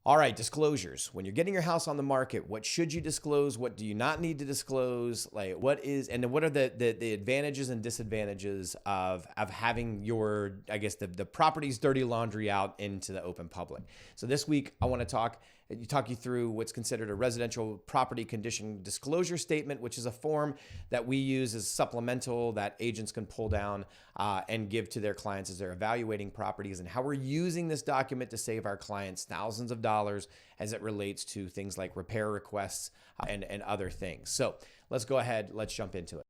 All right, disclosures. When you're getting your house on the market, what should you disclose? What do you not need to disclose? Like what are the advantages and disadvantages of having your, I guess, the property's dirty laundry out into the open public? So this week I want to talk you through what's considered a residential property condition disclosure statement, which is a form that we use as supplemental that agents can pull down and give to their clients as they're evaluating properties, and how we're using this document to save our clients thousands of dollars as it relates to things like repair requests and other things. So let's go ahead, let's jump into it.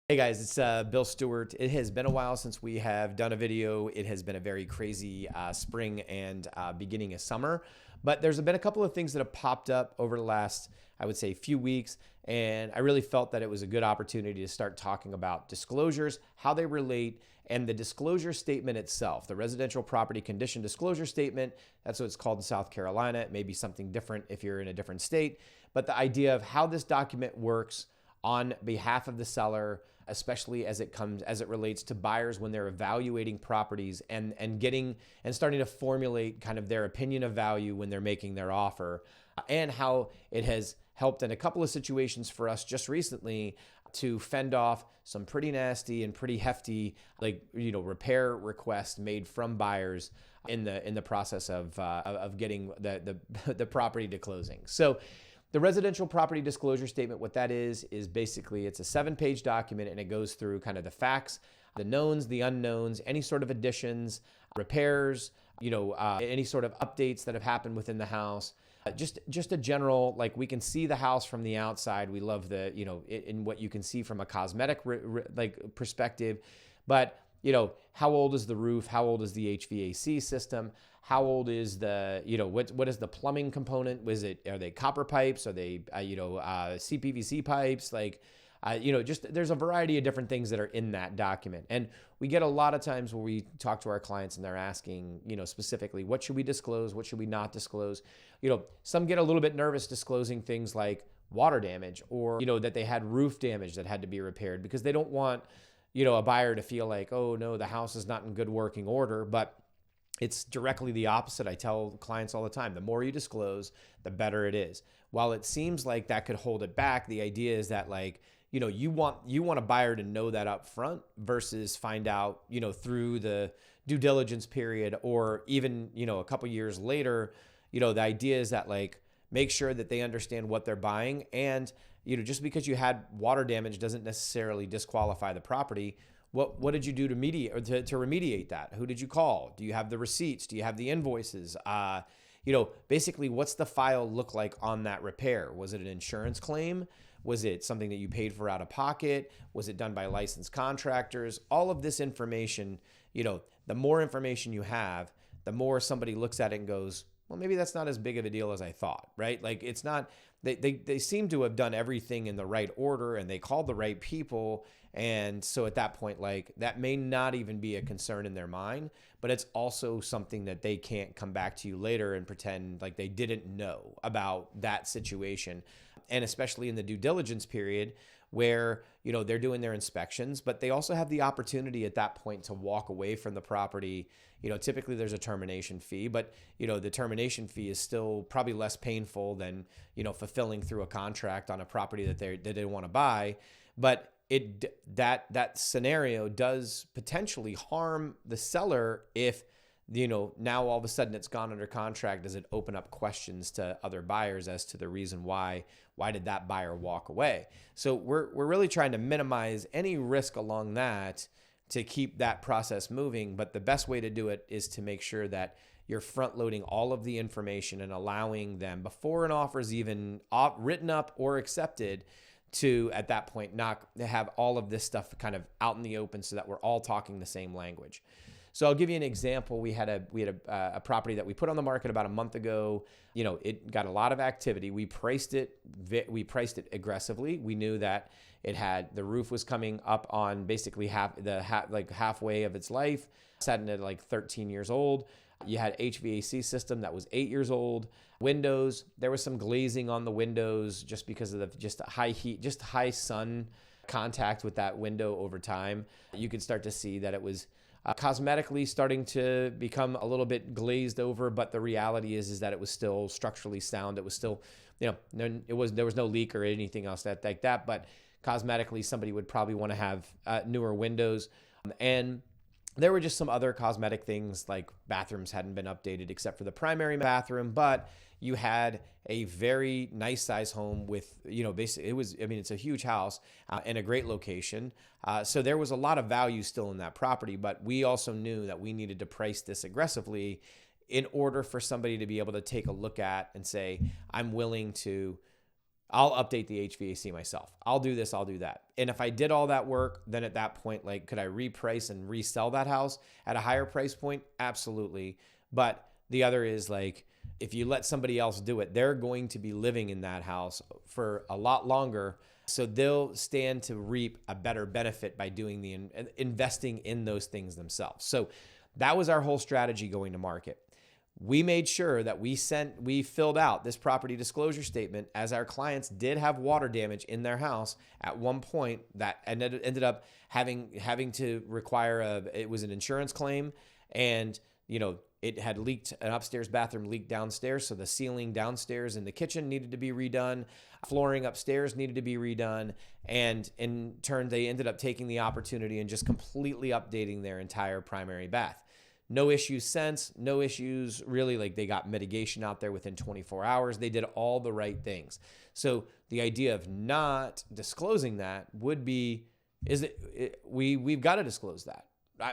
Hey guys, it's Bill Stewart. It has been a while since we have done a video. It has been a very crazy spring and beginning of summer, but there's been a couple of things that have popped up over the last, I would say, few weeks, and I really felt that it was a good opportunity to start talking about disclosures, how they relate, and the disclosure statement itself. The residential property condition disclosure statement, that's what it's called in South Carolina. It may be something different if you're in a different state, but the idea of how this document works on behalf of the seller, especially as it relates to buyers when they're evaluating properties and starting to formulate kind of their opinion of value when they're making their offer, and how it has helped in a couple of situations for us just recently to fend off some pretty nasty and pretty hefty, repair requests made from buyers in the process of getting the property to closing. So the residential property disclosure statement, what that is basically it's a 7-page document, and it goes through kind of the facts, the knowns, the unknowns, any sort of additions, repairs, any sort of updates that have happened within the house. Just a general, like, we can see the house from the outside. We love in what you can see from a cosmetic perspective, but how old is the roof? How old is the HVAC system? How old is the, what is the plumbing component? Are they copper pipes? Are they, CPVC pipes? There's a variety of different things that are in that document. And we get a lot of times where we talk to our clients and they're asking, specifically, what should we disclose? What should we not disclose? Some get a little bit nervous disclosing things like water damage, or, that they had roof damage that had to be repaired, because they don't want, a buyer to feel like, oh no, the house is not in good working order. But it's directly the opposite. I tell clients all the time, the more you disclose, the better it is. While it seems like that could hold it back, the idea is that, you want a buyer to know that up front versus find out, through the due diligence period, or even, a couple years later. The idea is that, make sure that they understand what they're buying. And, just because you had water damage doesn't necessarily disqualify the property. What did you do to remediate that? Who did you call? Do you have the receipts? Do you have the invoices? Basically, what's the file look like on that repair? Was it an insurance claim? Was it something that you paid for out of pocket? Was it done by licensed contractors? All of this information, the more information you have, the more somebody looks at it and goes, well, maybe that's not as big of a deal as I thought, right? It's not, they seem to have done everything in the right order, and they called the right people. And so at that point, that may not even be a concern in their mind, but it's also something that they can't come back to you later and pretend like they didn't know about that situation. And especially in the due diligence period, where, they're doing their inspections, but they also have the opportunity at that point to walk away from the property. Typically there's a termination fee, but, the termination fee is still probably less painful than, fulfilling through a contract on a property that they want to buy. But that scenario does potentially harm the seller if, now all of a sudden it's gone under contract. Does it open up questions to other buyers as to the reason why did that buyer walk away? So we're really trying to minimize any risk along that to keep that process moving. But the best way to do it is to make sure that you're front loading all of the information and allowing them, before an offer is even written up or accepted, to at that point not have all of this stuff kind of out in the open, so that we're all talking the same language. So I'll give you an example. We had a property that we put on the market about a month ago. It got a lot of activity. We priced it aggressively. We knew that the roof was coming up on basically halfway of its life, sat at 13 years old. You had HVAC system that was 8 years old. Windows, there was some glazing on the windows just because of the high heat, just high sun contact with that window over time. You could start to see that it was cosmetically starting to become a little bit glazed over, but the reality is that it was still structurally sound. It was still, there was no leak or anything else like that. But cosmetically, somebody would probably want to have newer windows. And there were just some other cosmetic things, like bathrooms hadn't been updated except for the primary bathroom, but you had a very nice size home with, basically it's a huge house in a great location. So there was a lot of value still in that property, but we also knew that we needed to price this aggressively in order for somebody to be able to take a look at and say, I'll update the HVAC myself. I'll do this, I'll do that. And if I did all that work, then at that point, could I reprice and resell that house at a higher price point? Absolutely. But the other is if you let somebody else do it, they're going to be living in that house for a lot longer. So they'll stand to reap a better benefit by doing investing in those things themselves. So that was our whole strategy going to market. We made sure that we filled out this property disclosure statement, as our clients did have water damage in their house at one point that ended up having to require it was an insurance claim, and it had leaked, an upstairs bathroom leaked downstairs, so the ceiling downstairs in the kitchen needed to be redone, flooring upstairs needed to be redone, and in turn they ended up taking the opportunity and just completely updating their entire primary bath. No issues since, no issues really. They got mitigation out there within 24 hours. They did all the right things. So the idea of not disclosing that would be, we've got to disclose that.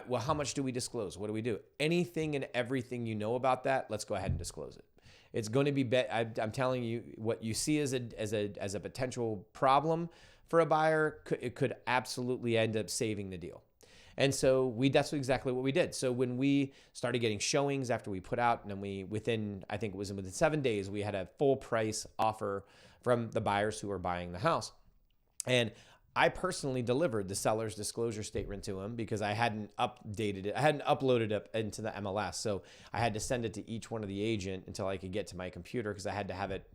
Well, how much do we disclose? What do we do? Anything and everything you know about that, let's go ahead and disclose it. It's going to be, I'm telling you, what you see as a potential problem for a buyer, it could absolutely end up saving the deal. And so that's exactly what we did. So when we started getting showings after we put out, and then within 7 days, we had a full price offer from the buyers who were buying the house. And I personally delivered the seller's disclosure statement to them because I hadn't updated it. I hadn't uploaded it into the MLS. So I had to send it to each one of the agent until I could get to my computer, because I had to have it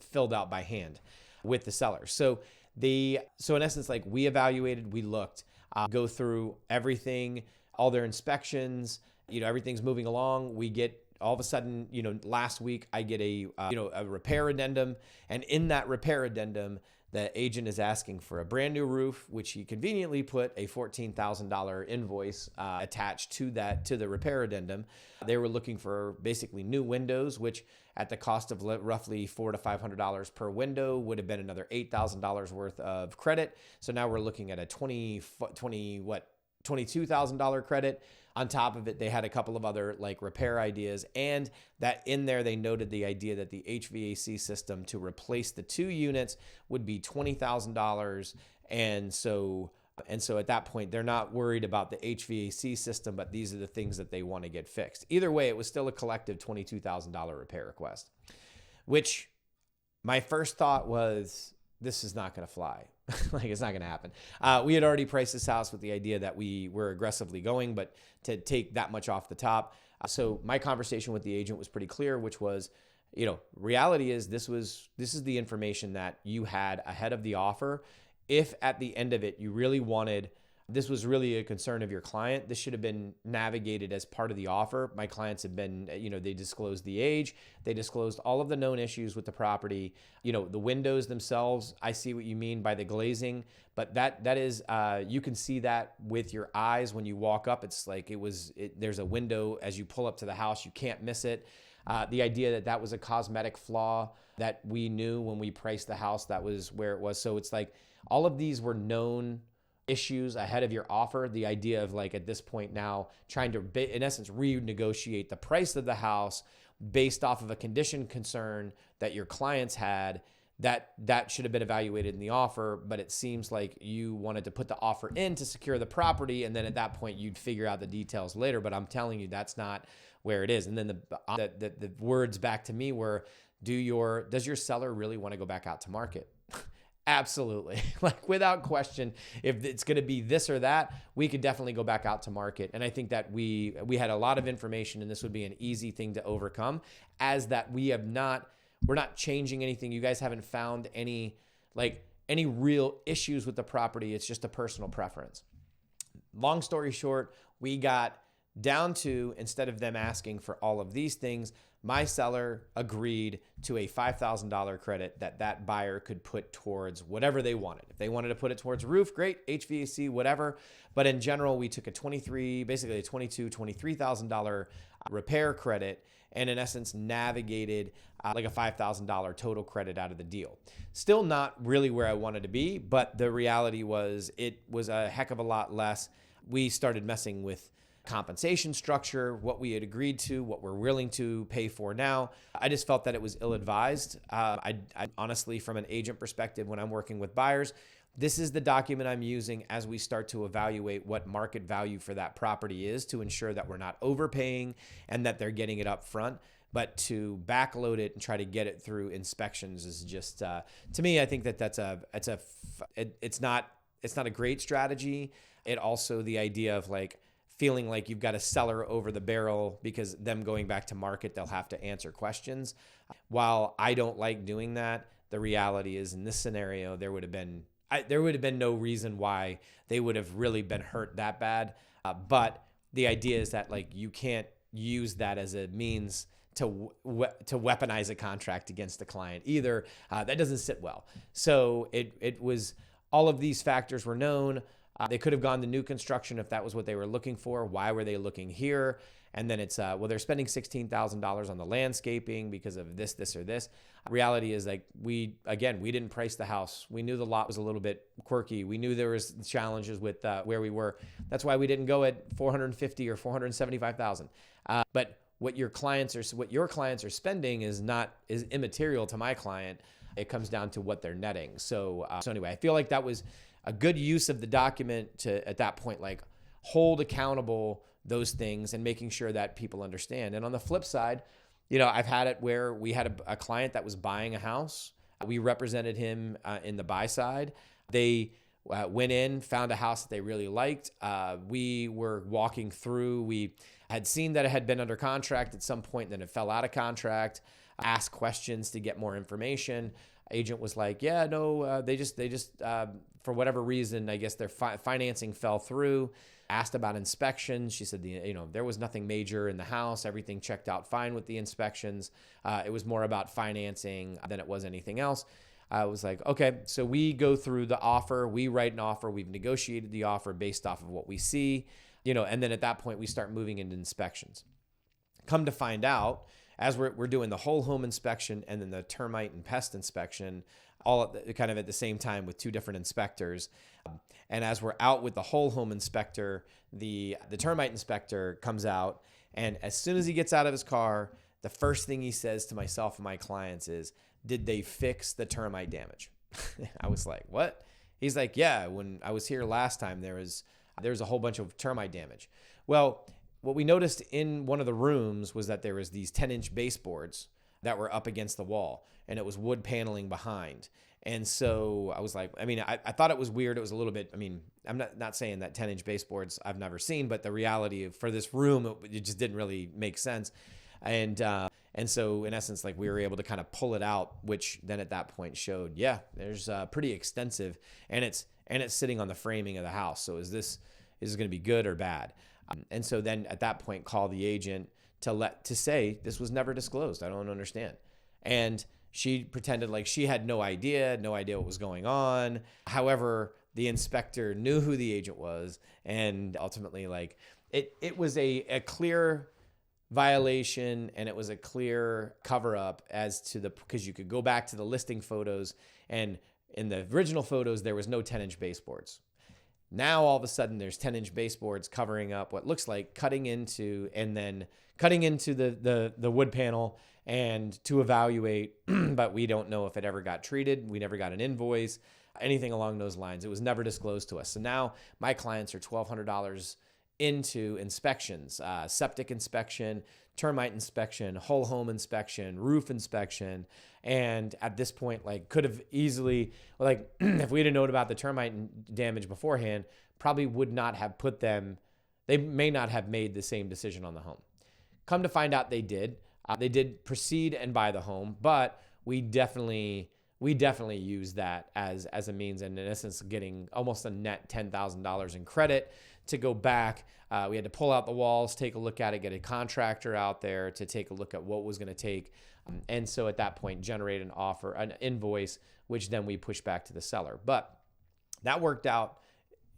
filled out by hand with the seller. So in essence, we evaluated, we looked, go through everything, all their inspections, everything's moving along. We get, all of a sudden, last week I get a repair addendum, and in that repair addendum, the agent is asking for a brand new roof, which he conveniently put a $14,000 invoice attached to the repair addendum. They were looking for basically new windows, which at the cost of roughly $400 to $500 per window would have been another $8,000 worth of credit. So now we're looking at a $22,000 credit. On top of it, they had a couple of other repair ideas, and that in there they noted the idea that the HVAC system to replace the 2 units would be $20,000. And so at that point, they're not worried about the HVAC system, but these are the things that they want to get fixed. Either way, it was still a collective $22,000 repair request, which my first thought was, this is not going to fly. It's not going to happen. We had already priced this house with the idea that we were aggressively going, but to take that much off the top. So my conversation with the agent was pretty clear, which was, reality is this is the information that you had ahead of the offer. If at the end of it, you really wanted, this was really a concern of your client, this should have been navigated as part of the offer. My clients have been, they disclosed the age, they disclosed all of the known issues with the property, the windows themselves. I see what you mean by the glazing, but that is, you can see that with your eyes when you walk up. It's there's a window as you pull up to the house, you can't miss it. The idea that was a cosmetic flaw that we knew when we priced the house, that was where it was. So it's all of these were known issues ahead of your offer. The idea of at this point now trying to, in essence, renegotiate the price of the house based off of a condition concern that your clients had, that should have been evaluated in the offer, but it seems like you wanted to put the offer in to secure the property, and then at that point you'd figure out the details later. But I'm telling you, that's not where it is. And then the words back to me were, does your seller really want to go back out to market? Absolutely. Without question, if it's going to be this or that, we could definitely go back out to market. And I think that we had a lot of information, and this would be an easy thing to overcome, as that we're not changing anything. You guys haven't found any real issues with the property. It's just a personal preference. Long story short, we got down to, instead of them asking for all of these things, my seller agreed to a $5,000 credit that buyer could put towards whatever they wanted. If they wanted to put it towards roof, great, HVAC, whatever. But in general, we took basically a $23,000 repair credit, and in essence navigated like a $5,000 total credit out of the deal. Still not really where I wanted to be, but the reality was it was a heck of a lot less. We started messing with compensation structure, what we had agreed to, what we're willing to pay for now. I just felt that it was ill-advised. I honestly, from an agent perspective, when I'm working with buyers, this is the document I'm using as we start to evaluate what market value for that property is, to ensure that we're not overpaying and that they're getting it up front. But to backload it and try to get it through inspections is just, to me, I think it's not a great strategy. It also, the idea of like feeling like you've got a seller over the barrel because them going back to market, they'll have to answer questions. While I don't like doing that, the reality is in this scenario, there would have been no reason why they would have really been hurt that bad. But the idea is that like you can't use that as a means to weaponize a contract against the client either. That doesn't sit well. So it was, all of these factors were known. They could have gone to new construction if that was what they were looking for. Why were they looking here? And then it's, well, they're spending $16,000 on the landscaping because of this, or this. Reality is like, we didn't price the house. We knew the lot was a little bit quirky. We knew there was challenges with where we were. That's why we didn't go at $450,000 or $475,000. But what your clients are spending is immaterial to my client. It comes down to what they're netting. So anyway, I feel like that was a good use of the document to, at that point, like hold accountable those things and making sure that people understand. And on the flip side, I've had it where we had a client that was buying a house. We represented him in the buy side. They went in, found a house that they really liked. We were walking through. We had seen that it had been under contract at some point, then it fell out of contract. Asked questions to get more information. Agent was like, yeah, no, they just for whatever reason, I guess their financing fell through. Asked about inspections. She said, there was nothing major in the house. Everything checked out fine with the inspections. It was more about financing than it was anything else. I was like, okay, so we go through the offer. We write an offer. We've negotiated the offer based off of what we see, and then at that point, we start moving into inspections. Come to find out, as we're doing the whole home inspection and then the termite and pest inspection, all kind of at the same time with two different inspectors. And as we're out with the whole home inspector, the termite inspector comes out, and as soon as he gets out of his car, the first thing he says to myself and my clients is, did they fix the termite damage? I was like, what? He's like, yeah, when I was here last time, there was a whole bunch of termite damage. Well, what we noticed in one of the rooms was that there was these 10-inch baseboards that were up against the wall, and it was wood paneling behind. And so I was like, I thought it was weird. It was a little bit, I'm not saying that 10-inch baseboards I've never seen, but the reality for this room, it just didn't really make sense. And so in essence, like we were able to kind of pull it out, which then at that point showed, yeah, there's pretty extensive, and it's sitting on the framing of the house. So is this going to be good or bad? And so then at that point, call the agent to say this was never disclosed. I don't understand. And she pretended like she had no idea what was going on. However, the inspector knew who the agent was, and ultimately, like it was a clear violation, and it was a clear cover up because you could go back to the listing photos, and in the original photos there was no 10-inch baseboards. Now all of a sudden there's 10-inch baseboards covering up what looks like cutting into the wood panel and to evaluate, but we don't know if it ever got treated. We never got an invoice, anything along those lines. It was never disclosed to us. So now my clients are $1,200 into inspections, septic inspection, termite inspection, whole home inspection, roof inspection. And at this point, like could have easily, like if we'd have known about the termite damage beforehand, probably would not have they may not have made the same decision on the home. Come to find out they did. They did proceed and buy the home, but we definitely use that as a means, and in essence, getting almost a net $10,000 in credit to go back. We had to pull out the walls, take a look at it, get a contractor out there to take a look at what was going to take. And so at that point, generate an offer, an invoice, which then we push back to the seller. But that worked out,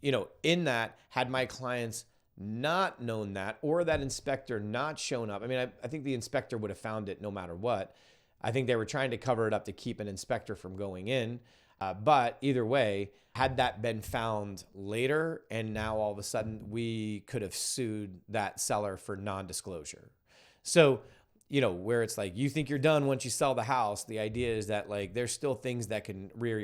in that, had my clients not known that, or that inspector not shown up. I mean, I think the inspector would have found it no matter what. I think they were trying to cover it up to keep an inspector from going in. But either way, had that been found later, and now all of a sudden we could have sued that seller for non-disclosure. So, where it's like, you think you're done once you sell the house. The idea is that like, there's still things that can rear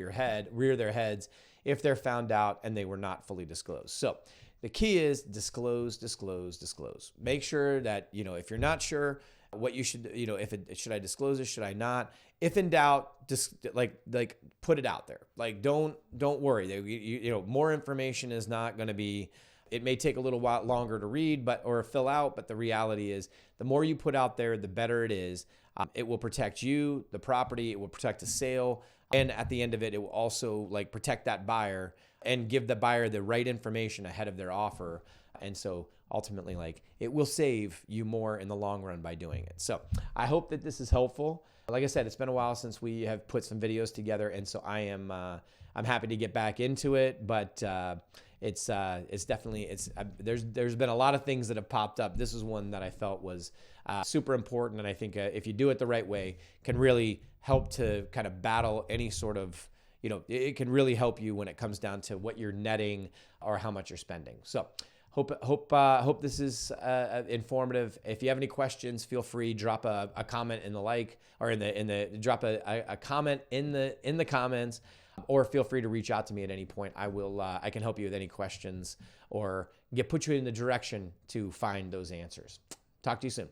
their heads if they're found out and they were not fully disclosed. So the key is disclose, disclose, disclose. Make sure that, if you're not sure what you should, should I disclose it? Should I not? If in doubt, just like put it out there. Like, don't worry. More information is not going to be, it may take a little while longer to read, or fill out. But the reality is, the more you put out there, the better it is. It will protect you, the property. It will protect the sale. And at the end of it, it will also protect that buyer and give the buyer the right information ahead of their offer. And so ultimately, it will save you more in the long run by doing it. So I hope that this is helpful. Like I said, it's been a while since we have put some videos together. And so I'm happy to get back into it, but it's definitely, there's been a lot of things that have popped up. This is one that I felt was super important. And I think if you do it the right way, can really help to kind of battle any sort of, it can really help you when it comes down to what you're netting or how much you're spending. So hope this is informative. If you have any questions, feel free, drop a comment in the drop a comment in the comments, or feel free to reach out to me at any point. I can help you with any questions or put you in the direction to find those answers. Talk to you soon.